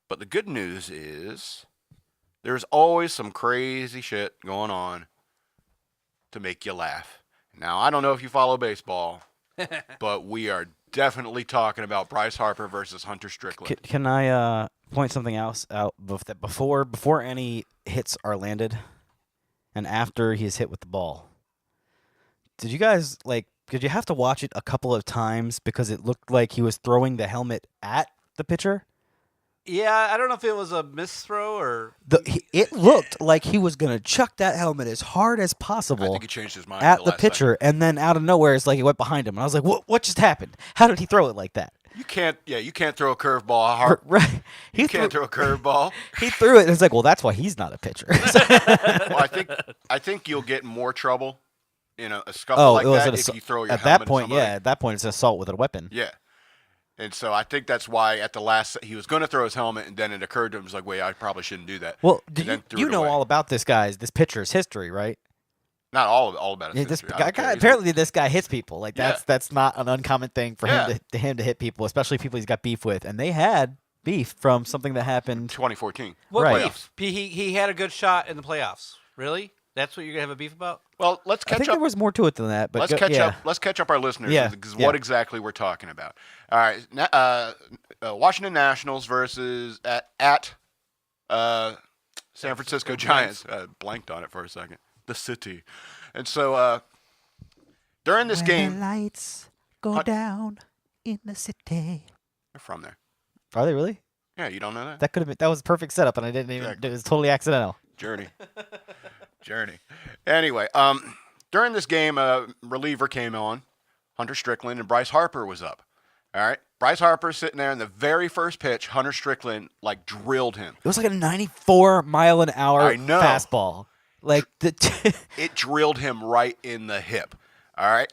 But the good news is there's always some crazy shit going on to make you laugh. Now, I don't know if you follow baseball, but we are definitely talking about Bryce Harper versus Hunter Strickland. Can I point something else out that before any hits are landed and after he's hit with the ball? Did you guys did you have to watch it a couple of times because it looked like he was throwing the helmet at the pitcher? Yeah, I don't know if it was a misthrow or... It looked like he was going to chuck that helmet as hard as possible. I think he changed his mind at the pitcher, and then out of nowhere, it's like he went behind him. And I was like, what just happened? How did he throw it like that? You can't throw a curveball hard. Right. You can't throw a curveball. He threw it, and it's like, well, that's why he's not a pitcher. Well, I think you'll get in more trouble in a scuffle like that if you throw your helmet at that point, at somebody. at that point, it's an assault with a weapon. Yeah. And so I think that's why at the last he was going to throw his helmet, and then it occurred to him, like, wait, I probably shouldn't do that. Well, you know all about this pitcher's history, right? Not all about his history. Apparently, this guy hits people. That's not an uncommon thing for him to hit people, especially people he's got beef with. And they had beef from something that happened 2014. What beef? He had a good shot in the playoffs. Really? That's what you're gonna have a beef about? Well, let's catch up. I think there was more to it than that. But let's catch up our listeners because what exactly we're talking about. All right, Washington Nationals versus at San Francisco Giants. Blanked on it for a second. The city, and so during this game, the lights go down in the city. They're from there. Are they really? Yeah, you don't know that? That could have been. That was a perfect setup, and I didn't even. It was totally accidental. Journey. Anyway, during this game, a reliever came on, Hunter Strickland, and Bryce Harper was up. All right, Bryce Harper sitting there, and the very first pitch, Hunter Strickland drilled him. It was like a 94-mile-an-hour fastball. It drilled him right in the hip. All right.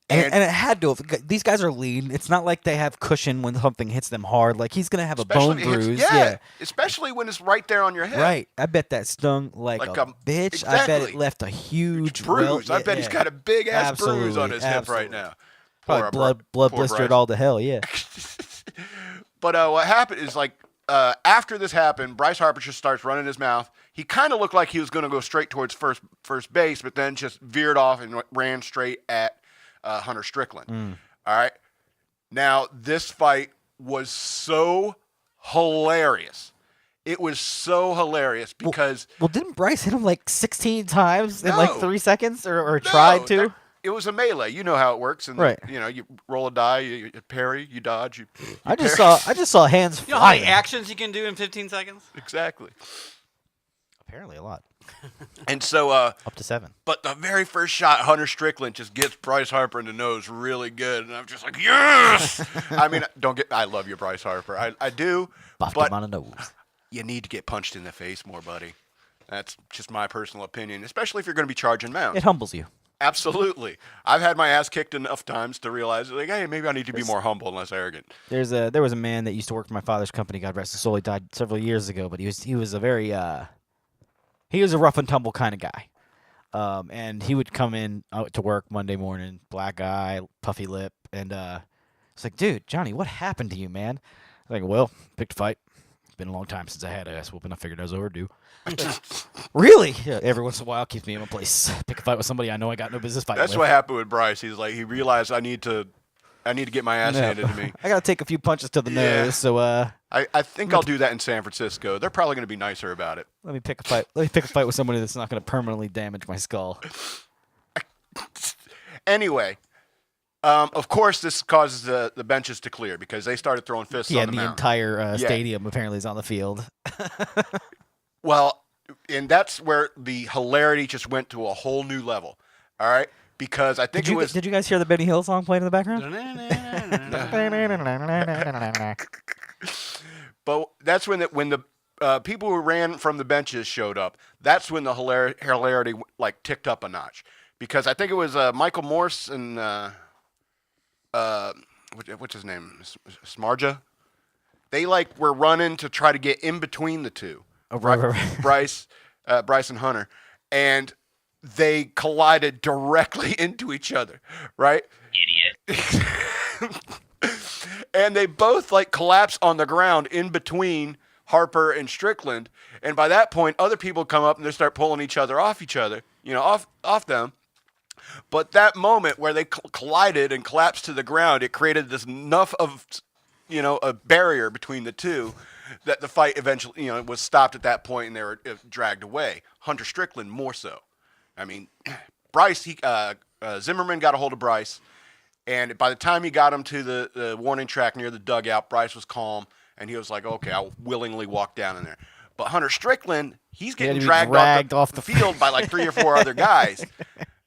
And it had to have. These guys are lean. It's not like they have cushion when something hits them hard. Like, he's going to have a bone bruise. Yeah, especially when it's right there on your head. Right. I bet that stung like a bitch. Exactly. I bet it left a huge bruise. I bet he's got a big-ass bruise on his hip right now. Probably blood blistered all to hell, yeah. But what happened is, after this happened, Bryce Harper just starts running his mouth. He kind of looked like he was going to go straight towards first base, but then just veered off and ran straight at Hunter Strickland. All right. Now, this fight was so hilarious. It was so hilarious because... Well, didn't Bryce hit him 16 times in 3 seconds or tried to? It was a melee. You know how it works. And right. You roll a die, you parry, you dodge. I just saw hands flying. You know how many actions you can do in 15 seconds? Exactly. Apparently a lot. And so up to 7. But the very first shot, Hunter Strickland just gets Bryce Harper in the nose really good, and I'm just like, yes. I mean, I love you, Bryce Harper. I do. Buffed him on the nose. You need to get punched in the face more, buddy. That's just my personal opinion, especially if you're going to be charging mounds. It humbles you. Absolutely. I've had my ass kicked enough times to realize, hey, maybe I need to be more humble and less arrogant. There was a man that used to work for my father's company. God rest his soul. He died several years ago, but he was a very he was a rough and tumble kind of guy. And he would come in to work Monday morning, black eye, puffy lip, and it's like, dude, Johnny, what happened to you, man? I'm like, well, picked a fight. It's been a long time since I had an ass whooping. I figured I was overdue. Really? Yeah, every once in a while, keeps me in my place. Pick a fight with somebody I know I got no business fighting with. That's what happened with Bryce. He's like, he realized I need to get my ass handed to me. I got to take a few punches to the nose, so I think I'll do that in San Francisco. They're probably going to be nicer about it. Let me pick a fight with somebody that's not going to permanently damage my skull. Anyway, of course, this causes the benches to clear because they started throwing fists on the mound. Yeah, the entire stadium apparently is on the field. Well, and that's where the hilarity just went to a whole new level. All right? Because I think it was... Did you guys hear the Benny Hill song playing in the background? But that's when the people who ran from the benches showed up. That's when the hilarity ticked up a notch. Because I think it was Michael Morse and what's his name? Smarja? They were running to try to get in between the two. Oh, right. Bryce and Hunter. And they collided directly into each other, right? Idiot. And they both collapse on the ground in between Harper and Strickland. And by that point, other people come up and they start pulling each other, off them. But that moment where they collided and collapsed to the ground, it created this enough of, a barrier between the two that the fight eventually, was stopped at that point and they were dragged away. Hunter Strickland more so. I mean, Bryce, Zimmerman got a hold of Bryce, and by the time he got him to the warning track near the dugout, Bryce was calm, and he was like, okay, I'll willingly walk down in there. But Hunter Strickland, he's getting dragged off the field by like 3 or 4 other guys,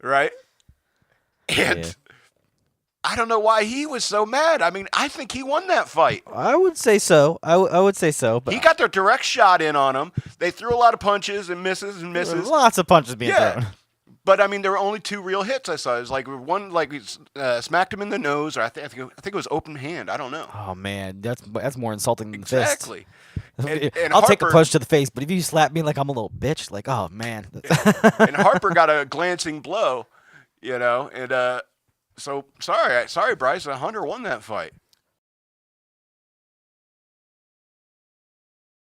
right? And I don't know why he was so mad. I mean, I think he won that fight. I would say so. I would say so. But he got their direct shot in on him. They threw a lot of punches and misses. Lots of punches being thrown. But I mean, there were only 2 real hits I saw. It was like one, smacked him in the nose, or I think it was open hand. I don't know. Oh man, that's more insulting than the fist. Exactly. And I'll take a punch to the face, but if you slap me like I'm a little bitch, like, oh man. And Harper got a glancing blow, and so sorry, Bryce. Hunter won that fight.